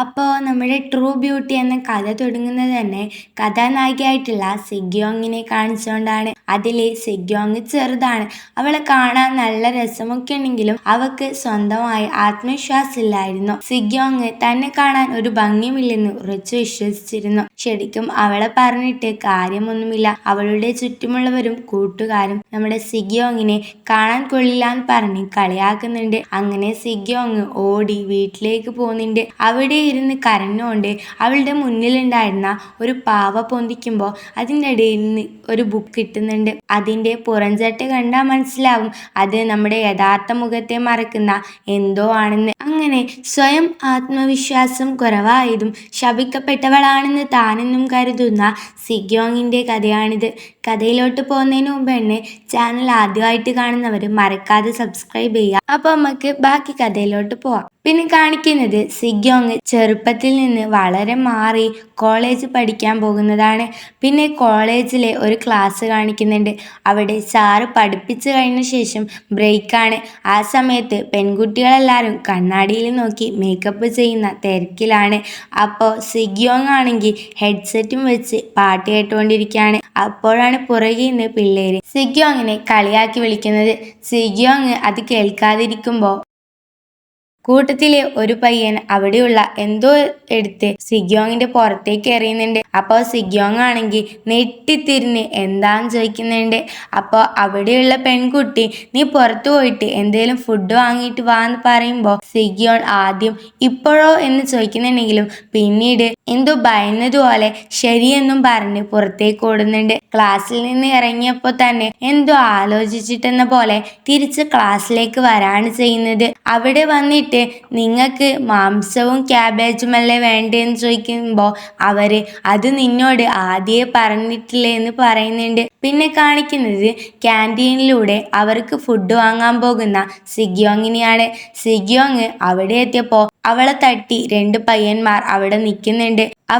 അപ്പോൾ നമ്മുടെ true beauty എന്ന കഥ തുടങ്ങുന്നത് തന്നെ കഥാനായികയായിട്ടുള്ള സിഗ്യോങ്ങിനെ കാണിച്ചുകൊണ്ടാണ്. അതില് സിഗ്യോങ് ചെറുതാണ്. അവളെ കാണാൻ നല്ല രസമൊക്കെ ഉണ്ടെങ്കിലും അവൾക്ക് സ്വന്തമായി ആത്മവിശ്വാസമില്ലായിരുന്നു. സിഗ്യോങ് തന്നെ കാണാൻ ഒരു ഭംഗിയുമില്ലെന്ന് ഉറച്ചു വിശ്വസിച്ചിരുന്നു. ശരിക്കും അവളെ പറഞ്ഞിട്ട് കാര്യമൊന്നുമില്ല. അവളുടെ ചുറ്റുമുള്ളവരും കൂട്ടുകാരും നമ്മുടെ സിഗ്യോങ്ങിനെ കാണാൻ കൊള്ളില്ല എന്ന് പറഞ്ഞ് കളിയാക്കുന്നുണ്ട്. അങ്ങനെ സിഗ്യോങ് ഓടി വീട്ടിലേക്ക് പോകുന്നുണ്ട്. അവിടെ ഇരുന്ന് കരഞ്ഞുകൊണ്ട് അവളുടെ മുന്നിലുണ്ടായിരുന്ന ഒരു പാവ പൊന്തിക്കുമ്പോൾ അതിൻ്റെ ഇടയിൽ നിന്ന് ഒരു ബുക്ക് കിട്ടുന്നുണ്ട്. അതിൻ്റെ പുറംചട്ട കണ്ടാൽ മനസ്സിലാവും അത് നമ്മുടെ യഥാർത്ഥ മുഖത്തെ മറക്കുന്ന എന്തോ ആണെന്ന്. അങ്ങനെ സ്വയം ആത്മവിശ്വാസം കുറവായതും ശപിക്കപ്പെട്ടവളാണെന്ന് താനെന്നും കരുതുന്ന സിഗ്യോങ്ങിൻ്റെ കഥയാണിത്. കഥയിലോട്ട് പോകുന്നതിന് മുമ്പ് തന്നെ ചാനൽ ആദ്യമായിട്ട് കാണുന്നവർ മറക്കാതെ സബ്സ്ക്രൈബ് ചെയ്യുക. അപ്പോൾ നമുക്ക് ബാക്കി കഥയിലോട്ട് പോവാം. പിന്നെ കാണിക്കുന്നത് സിഗ്യോങ് ചെറുപ്പത്തിൽ നിന്ന് വളരെ മാറി കോളേജ് പഠിക്കാൻ പോകുന്നതാണ്. പിന്നെ കോളേജിലെ ഒരു ക്ലാസ് കാണിക്കുന്നുണ്ട്. അവിടെ സാറ് പഠിപ്പിച്ചു കഴിഞ്ഞ ശേഷം ബ്രേക്കാണ്. ആ സമയത്ത് പെൺകുട്ടികളെല്ലാവരും കണ്ണാടിയിൽ നോക്കി മേക്കപ്പ് ചെയ്യുന്ന തിരക്കിലാണ്. അപ്പോൾ സിഗ്യോങ് ആണെങ്കിൽ ഹെഡ്സെറ്റും വെച്ച് പാട്ട് കേട്ടുകൊണ്ടിരിക്കുകയാണ്. അപ്പോഴാണ് പുറകിൽ നിന്ന് പിള്ളേര് സിഗ്യോങ്ങിനെ കളിയാക്കി വിളിക്കുന്നത്. സിഗ്യോങ് അത് കേൾക്കാതിരിക്കുമ്പോൾ കൂട്ടത്തിലെ ഒരു പയ്യൻ അവിടെയുള്ള എന്തോ എടുത്ത് സിഗ്യോങ്ങിന്റെ പുറത്തേക്ക് എറിയുന്നുണ്ട്. അപ്പോൾ സിഗ്യോങ് ആണെങ്കിൽ നെട്ടിത്തിരിഞ്ഞ് എന്താന്ന് ചോദിക്കുന്നുണ്ട്. അപ്പോൾ അവിടെയുള്ള പെൺകുട്ടി നീ പുറത്തു പോയിട്ട് എന്തേലും ഫുഡ് വാങ്ങിയിട്ട് വാ എന്ന് പറയുമ്പോൾ സിഗ്യോങ് ആദ്യം ഇപ്പോഴോ എന്ന് ചോദിക്കുന്നുണ്ടെങ്കിലും പിന്നീട് എന്തോ ഭയന്നതുപോലെ ശരിയെന്നും പറഞ്ഞ് പുറത്തേക്ക് ഓടുന്നുണ്ട്. ക്ലാസ്സിൽ നിന്ന് ഇറങ്ങിയപ്പോൾ തന്നെ എന്തോ ആലോചിച്ചിട്ടെന്ന പോലെ തിരിച്ച് ക്ലാസ്സിലേക്ക് വരാണ് ചെയ്യുന്നത്. അവിടെ വന്നിട്ട് നിങ്ങൾക്ക് മാംസവും ക്യാബേജുമല്ലേ വേണ്ടതെന്ന് ചോദിക്കുമ്പോൾ അവര് അത് നിന്നോട് ആദ്യമേ പറഞ്ഞിട്ടില്ലേ എന്ന് പറയുന്നുണ്ട്. പിന്നെ കാണിക്കുന്നത് ക്യാൻറ്റീനിലൂടെ അവർക്ക് ഫുഡ് വാങ്ങാൻ പോകുന്ന സിഗ്യോങ്ങിനെയാണ്. സിഗ്യോങ് അവിടെ എത്തിയപ്പോൾ അവളെ തട്ടി രണ്ട് പയ്യന്മാർ അവിടെ നിൽക്കുന്നുണ്ട്.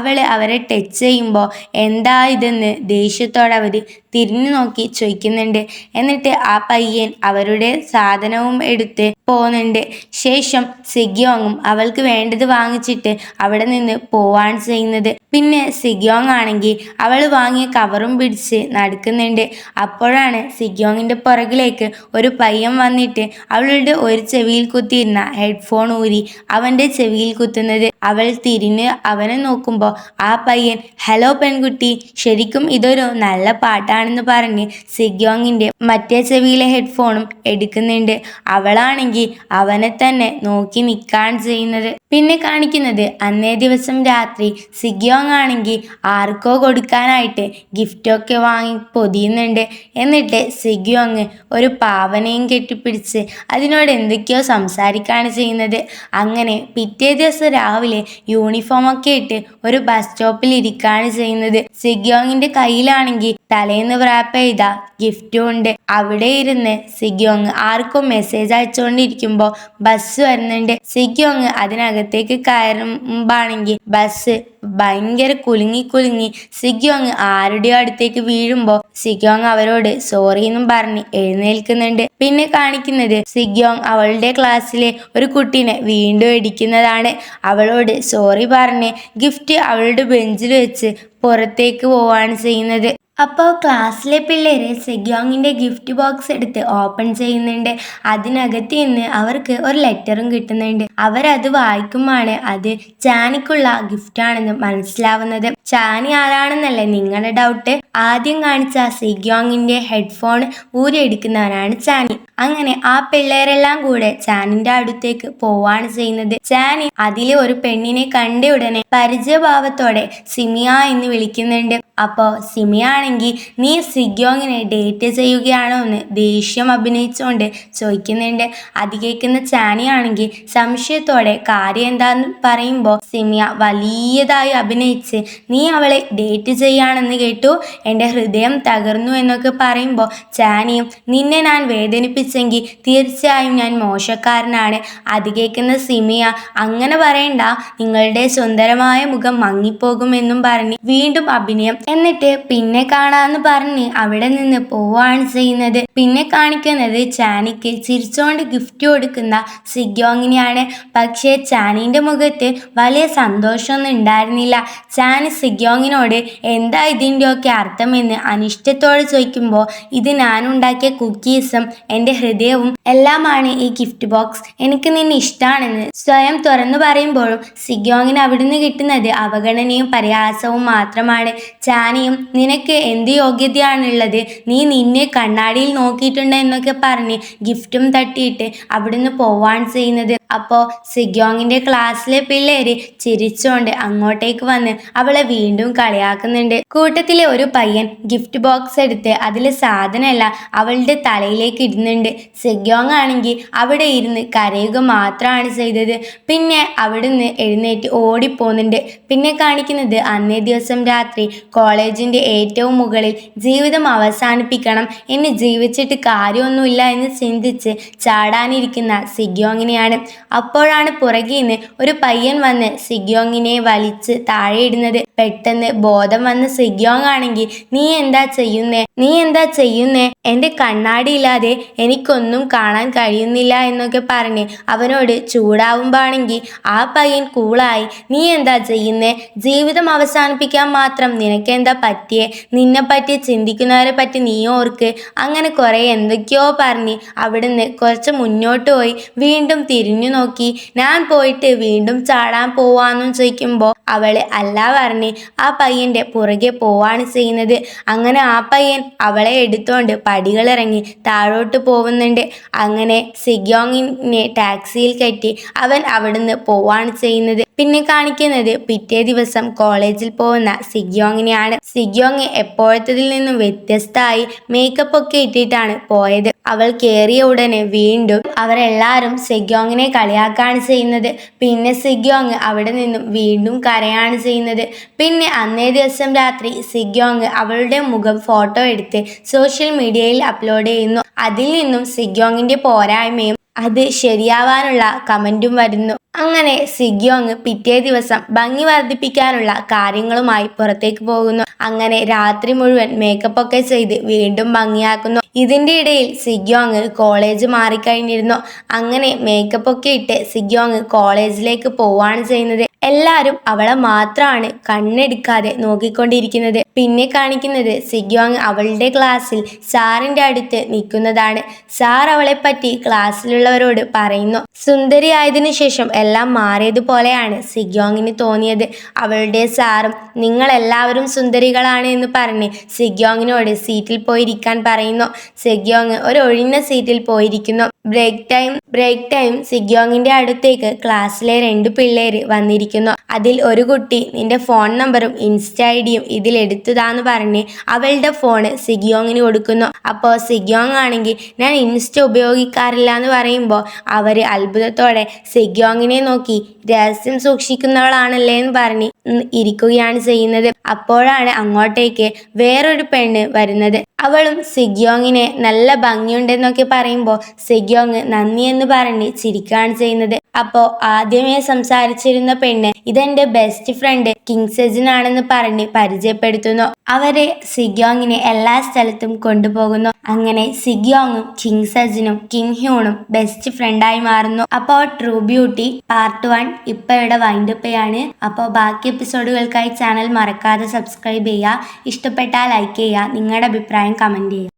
അവരെ ടച്ച് ചെയ്യുമ്പോൾ എന്താ ഇതെന്ന് ദേഷ്യത്തോടെ അവർ തിരിഞ്ഞു നോക്കി ചോദിക്കുന്നുണ്ട്. എന്നിട്ട് ആ പയ്യൻ അവരുടെ സാധനവും എടുത്ത് പോകുന്നുണ്ട്. ശേഷം സിഗ്യോങ്ങും അവൾക്ക് വേണ്ടത് വാങ്ങിച്ചിട്ട് അവിടെ നിന്ന് പോവാണ് ചെയ്യുന്നത്. പിന്നെ സിഗ്യോങ് ആണെങ്കിൽ അവൾ വാങ്ങിയ കവറും പിടിച്ച് നടക്കുന്നുണ്ട്. അപ്പോഴാണ് സിഗ്യോങ്ങിൻ്റെ പുറകിലേക്ക് ഒരു പയ്യൻ വന്നിട്ട് അവളുടെ ഒരു ചെവിയിൽ കുത്തിയിരുന്ന ഹെഡ്ഫോൺ ഊരി അവൻ്റെ ചെവിയിൽ കുത്തുന്നത്. അവൾ തിരിഞ്ഞ് അവനെ നോക്കുമ്പോൾ ആ പയ്യൻ ഹലോ പെൺകുട്ടി, ശരിക്കും ഇതൊരു നല്ല പാട്ടാണെന്ന് പറഞ്ഞ് സിഗ്യോങ്ങിൻ്റെ മറ്റേ ചെവിയിലെ ഹെഡ്ഫോണും എടുക്കുന്നുണ്ട്. അവളാണെങ്കിൽ അവനെ തന്നെ നോക്കി നിൽക്കുകയാണ് ചെയ്യുന്നത്. പിന്നെ കാണിക്കുന്നത് അന്നേ ദിവസം രാത്രി സിഗ്യോങ് ആണെങ്കിൽ ആർക്കോ കൊടുക്കാനായിട്ട് ഗിഫ്റ്റൊക്കെ വാങ്ങി പൊതിയുന്നുണ്ട്. എന്നിട്ട് സിഗ്യോങ് ഒരു പാവനെയും കെട്ടിപ്പിടിച്ച് അതിനോട് എന്തൊക്കെയോ സംസാരിക്കുകയാണ് ചെയ്യുന്നത്. അങ്ങനെ പിറ്റേ ദിവസം രാവിലെ യൂണിഫോമൊക്കെ ഇട്ട് ഒരു ബസ് സ്റ്റോപ്പിൽ ഇരിക്കുകയാണ് ചെയ്യുന്നത്. സിഗ്യോങ്ങിൻ്റെ കയ്യിലാണെങ്കിൽ തലേന്ന് റാപ്പ് ചെയ്ത ഗിഫ്റ്റും ഉണ്ട്. അവിടെ ഇരുന്ന് സിഗ്യോങ് ആർക്കും മെസ്സേജ് അയച്ചുകൊണ്ടിരിക്കുമ്പോൾ ബസ് വരുന്നുണ്ട്. സിഗ്യോങ് അതിനകത്തേക്ക് കയറുമ്പാണെങ്കിൽ ബസ് ഭയങ്കര കുലുങ്ങി സിഗ്യോങ് ആരുടെയോ അടുത്തേക്ക് വീഴുമ്പോൾ സിഗ്യോങ് അവരോട് സോറി എന്നും പറഞ്ഞ് എഴുന്നേൽക്കുന്നുണ്ട്. പിന്നെ കാണിക്കുന്നത് സിഗ്യോങ് അവളുടെ ക്ലാസ്സിലെ ഒരു കുട്ടീനെ വീണ്ടും ഇടിക്കുന്നതാണ്. അവളോട് സോറി പറഞ്ഞ് ഗിഫ്റ്റ് അവളുടെ ബെഞ്ചിൽ വെച്ച് പുറത്തേക്ക് പോവാണ് ചെയ്യുന്നത്. അപ്പോൾ ക്ലാസ്സിലെ പിള്ളേര് സിഗ്യോങ്ങിൻ്റെ ഗിഫ്റ്റ് ബോക്സ് എടുത്ത് ഓപ്പൺ ചെയ്യുന്നുണ്ട്. അതിനകത്ത് നിന്ന് അവർക്ക് ഒരു ലെറ്ററും കിട്ടുന്നുണ്ട്. അവരത് വായിക്കുമ്പോഴാണ് അത് ചാനിക്കുള്ള ഗിഫ്റ്റാണെന്ന് മനസ്സിലാവുന്നത്. ചാനി ആരാണെന്നല്ലേ നിങ്ങളുടെ ഡൗട്ട്? ആദ്യം കാണിച്ച സിഗ്യോങ്ങിൻ്റെ ഹെഡ്ഫോൺ ഊരിയെടുക്കുന്നവനാണ് ചാനി. അങ്ങനെ ആ പിള്ളേരെല്ലാം കൂടെ ചാനിന്റെ അടുത്തേക്ക് പോവാണ് ചെയ്യുന്നത്. ചാനി അതിലെ ഒരു പെണ്ണിനെ കണ്ട ഉടനെ പരിചയഭാവത്തോടെ സിമിയ എന്ന് വിളിക്കുന്നുണ്ട്. അപ്പോൾ സിമിയ ആണെങ്കിൽ നീ സിഗ്യോങ്ങിനെ ഡേറ്റ് ചെയ്യുകയാണോ എന്ന് ദേഷ്യം അഭിനയിച്ചുകൊണ്ട് ചോദിക്കുന്നുണ്ട്. അത് കേൾക്കുന്ന ചാനി ആണെങ്കിൽ സംശയത്തോടെ കാര്യം എന്താന്ന് പറയുമ്പോൾ സിമിയ വലിയതായി അഭിനയിച്ച് നീ അവളെ ഡേറ്റ് ചെയ്യാണെന്ന് കേട്ടു, എൻ്റെ ഹൃദയം തകർന്നു എന്നൊക്കെ പറയുമ്പോൾ ചാനിയും നിന്നെ ഞാൻ വേദനിപ്പിച്ചെങ്കിൽ തീർച്ചയായും ഞാൻ മോശക്കാരനാണ്. അത് കേൾക്കുന്ന സിമിയ അങ്ങനെ പറയണ്ട, നിങ്ങളുടെ സുന്ദരമായ മുഖം മങ്ങിപ്പോകുമെന്നും പറഞ്ഞ് വീണ്ടും അഭിനയം എന്നിട്ട് പിന്നെ കാണാന്ന് പറഞ്ഞ് അവിടെ നിന്ന് പോവാണ് ചെയ്യുന്നത്. പിന്നെ കാണിക്കുന്നത് ചാനിക്ക് ചിരിച്ചോണ്ട് ഗിഫ്റ്റ് കൊടുക്കുന്ന സിഗ്യോങ്ങിനെയാണ്. പക്ഷേ ചാനിന്റെ മുഖത്ത് വലിയ സന്തോഷമൊന്നും ഉണ്ടായിരുന്നില്ല. ചാനി സിഗ്യോങ്ങിനോട് എന്താ ഇതിൻ്റെയൊക്കെ അർത്ഥമെന്ന് അനിഷ്ടത്തോടെ ചോദിക്കുമ്പോൾ, ഇത് ഞാനുണ്ടാക്കിയ കുക്കീസും എൻ്റെ ഹൃദയവും എല്ലാമാണ് ഈ ഗിഫ്റ്റ് ബോക്സ്, എനിക്ക് നിന്നെ ഇഷ്ടമാണെന്ന് സ്വയം തുറന്നു പറയുമ്പോഴും സിഗ്യോങ്ങിന് അവിടുന്ന് കിട്ടുന്നത് അവഗണനയും പരിഹാസവും മാത്രമാണ്. ചാനിയും നിനക്ക് എന്ത് യോഗ്യതയാണുള്ളത്, നീ നിന്നെ കണ്ണാടിയിൽ നോക്കിയിട്ടുണ്ട് എന്നൊക്കെ പറഞ്ഞ് ഗിഫ്റ്റും തട്ടിയിട്ട് അവിടുന്ന് പോവാൻ ചെയ്യുന്നത്. അപ്പോൾ സിഗ്യോങ്ങിന്റെ ക്ലാസ്സിലെ പിള്ളേര് ചിരിച്ചോണ്ട് അങ്ങോട്ടേക്ക് വന്ന് അവളെ വീണ്ടും കളിയാക്കുന്നുണ്ട്. കൂട്ടത്തിലെ ഒരു പയ്യൻ ഗിഫ്റ്റ് ബോക്സ് എടുത്ത് അതിലെ സാധനമല്ല അവളുടെ തലയിലേക്ക് ഇടുന്നുണ്ട്. സിഗ്യോങ് ആണെങ്കിൽ അവിടെ ഇരുന്ന് കരയുക മാത്രമാണ് ചെയ്തത്. പിന്നെ അവിടുന്ന് എഴുന്നേറ്റ് ഓടിപ്പോകുന്നുണ്ട്. പിന്നെ കാണിക്കുന്നത് അന്നേ ദിവസം രാത്രി കോളേജിന്റെ ഏറ്റവും മുകളിൽ ജീവിതം അവസാനിപ്പിക്കണം, ഇനി ജീവിച്ചിട്ട് കാര്യമൊന്നുമില്ല എന്ന് ചിന്തിച്ച് ചാടാനിരിക്കുന്ന സിഗ്യോങ്ങിനെയാണ്. അപ്പോഴാണ് പുറകിൽ നിന്ന് ഒരു പയ്യൻ വന്ന് സിഗ്യോങ്ങിനെ വലിച്ച് താഴെയിടുന്നത്. പെട്ടെന്ന് ബോധം വന്ന സിഗ്യോങ് ആണെങ്കിൽ നീ എന്താ ചെയ്യുന്നേ എൻ്റെ കണ്ണാടി ഇല്ലാതെ എനിക്കൊന്നും കാണാൻ കഴിയുന്നില്ല എന്നൊക്കെ പറഞ്ഞ് അവനോട് ചൂടാവുമ്പോഴാണെങ്കിൽ ആ പയ്യൻ കൂളായി, നീ എന്താ ചെയ്യുന്നേ, ജീവിതം അവസാനിപ്പിക്കാൻ മാത്രം നിനക്കെന്താ പറ്റിയേ, നിന്നെ പറ്റി ചിന്തിക്കുന്നവരെ പറ്റി നീ ഓർക്ക്, അങ്ങനെ കുറെ എന്തൊക്കെയോ പറഞ്ഞ് അവിടുന്ന് കുറച്ച് മുന്നോട്ട് പോയി വീണ്ടും തിരിഞ്ഞു നോക്കി. ഞാൻ പോയിട്ട് വീണ്ടും ചാടാൻ പോവാന്നും ചോദിക്കുമ്പോൾ അവള് അല്ല പറഞ്ഞ് ആ പയ്യന്റെ പുറകെ പോവാണ് ചെയ്യുന്നത്. അങ്ങനെ ആ പയ്യൻ അവളെ എടുത്തോണ്ട് പടികളിറങ്ങി താഴോട്ട് പോകുന്നുണ്ട്. അങ്ങനെ സിഗ്യോങ്ങിനെ ടാക്സിയിൽ കയറ്റി അവൻ അവിടുന്ന് പോവാണ് ചെയ്യുന്നത്. പിന്നെ കാണിക്കുന്നത് പിറ്റേ ദിവസം കോളേജിൽ പോകുന്ന സിഗ്യോങ്ങിനെയാണ്. സിഗ്യോങ് എപ്പോഴത്തതിൽ നിന്നും വ്യത്യസ്തമായി മേക്കപ്പ് ഒക്കെ ഇട്ടിട്ടാണ് പോയത്. അവൾ കയറിയ ഉടനെ വീണ്ടും അവരെല്ലാവരും സിഗ്യോങ്ങിനെ കളിയാക്കാണ് ചെയ്യുന്നത്. പിന്നെ സിഗ്യോങ് അവിടെ നിന്നും വീണ്ടും കരയാണ് ചെയ്യുന്നത്. പിന്നെ അന്നേ ദിവസം രാത്രി സിഗ്യോങ് അവളുടെ മുഖം ഫോട്ടോ എടുത്ത് സോഷ്യൽ മീഡിയയിൽ അപ്ലോഡ് ചെയ്യുന്നു. അതിൽ നിന്നും സിഗ്യോങ്ങിന്റെ പോരായ്മയും അത് ശരിയാവാനുള്ള കമന്റും വരുന്നു. അങ്ങനെ സിഗ്യോങ് പിറ്റേ ദിവസം ഭംഗി വർദ്ധിപ്പിക്കാനുള്ള കാര്യങ്ങളുമായി പുറത്തേക്ക് പോകുന്നു. അങ്ങനെ രാത്രി മുഴുവൻ മേക്കപ്പ് ഒക്കെ ചെയ്ത് വീണ്ടും ഭംഗിയാക്കുന്നു. ഇതിന്റെ ഇടയിൽ സിഗ്യോങ് കോളേജ് മാറിക്കഴിഞ്ഞിരുന്നു. അങ്ങനെ മേക്കപ്പ് ഒക്കെ ഇട്ട് സിഗ്യോങ് കോളേജിലേക്ക് പോവാണ് ചെയ്യുന്നത്. എല്ലാവരും അവളെ മാത്രമാണ് കണ്ണെടുക്കാതെ നോക്കിക്കൊണ്ടിരിക്കുന്നത്. പിന്നെ കാണിക്കുന്നത് സിഗ്യോങ് അവളുടെ ക്ലാസ്സിൽ സാറിന്റെ അടുത്ത് നിൽക്കുന്നതാണ്. സാർ അവളെ പറ്റി ക്ലാസ്സിലുള്ളവരോട് പറയുന്നു. സുന്ദരിയായതിനു ശേഷം എല്ലാം മാറിയതുപോലെയാണ് സിഗ്യോങ്ങിന് തോന്നിയത്. അവളുടെ സാറും നിങ്ങൾ എല്ലാവരും സുന്ദരികളാണ് എന്ന് പറഞ്ഞ് സിഗ്യോങ്ങിനോട് സീറ്റിൽ പോയിരിക്കാൻ പറയുന്നു. സിഗ്യോങ് ഒരു ഒഴിഞ്ഞ സീറ്റിൽ പോയിരിക്കുന്നു. ബ്രേക്ക് ടൈം സിഗ്യോങ്ങിന്റെ അടുത്തേക്ക് ക്ലാസ്സിലെ 2 പിള്ളേര് വന്നിരിക്കുന്നു. അതിൽ ഒരു കുട്ടി നിന്റെ ഫോൺ നമ്പറും ഇൻസ്റ്റ ഐഡിയും ഇതിൽ എടുത്തതാന്ന് പറഞ്ഞ് അവളുടെ ഫോണ് സിഗ്യോങ്ങിന് കൊടുക്കുന്നു. അപ്പോൾ സിഗ്യോങ് ആണെങ്കിൽ ഞാൻ ഇൻസ്റ്റ ഉപയോഗിക്കാറില്ല എന്ന് പറയുമ്പോൾ അവര് അത്ഭുതത്തോടെ സിഗ്യോങ്ങിനെ നോക്കി രഹസ്യം സൂക്ഷിക്കുന്നവളാണല്ലേ എന്ന് പറഞ്ഞ് ഇരിക്കുകയാണ് ചെയ്യുന്നത്. അപ്പോഴാണ് അങ്ങോട്ടേക്ക് വേറൊരു പെണ്ണ് വരുന്നത്. അവളും സിഗ്യോങ്ങിനെ നല്ല ഭംഗിയുണ്ടെന്നൊക്കെ പറയുമ്പോൾ സിഗ്യോങ് നന്ദി എന്ന് പറഞ്ഞ് ചിരിക്കുകയാണ് ചെയ്യുന്നത്. അപ്പോൾ ആദ്യമേ സംസാരിച്ചിരുന്ന പെണ്ണ് ഇതെന്റെ ബെസ്റ്റ് ഫ്രണ്ട് കിങ് സെജിൻ ആണെന്ന് പറഞ്ഞ് പരിചയപ്പെടുത്തുന്നു. അവരെ സിഗ്യോങ്ങിനെ എല്ലാ സ്ഥലത്തും കൊണ്ടുപോകുന്നു. അങ്ങനെ സിഗ്യോങ്ങും കിങ് സെജിനും കിം ഹ്യൂണും ബെസ്റ്റ് ഫ്രണ്ടായി മാറുന്നു. അപ്പോൾ ട്രൂ ബ്യൂട്ടി പാർട്ട് 1 ഇപ്പോൾ ഇവിടെ വൈൻഡപ്പ് ചെയ്യാണ്. അപ്പോൾ ബാക്കി എപ്പിസോഡുകൾക്കായി ചാനൽ മറക്കാതെ സബ്സ്ക്രൈബ് ചെയ്യുക. ഇഷ്ടപ്പെട്ടാൽ ലൈക്ക് ചെയ്യുക. നിങ്ങളുടെ അഭിപ്രായം കമന്റ് ചെയ്യുക.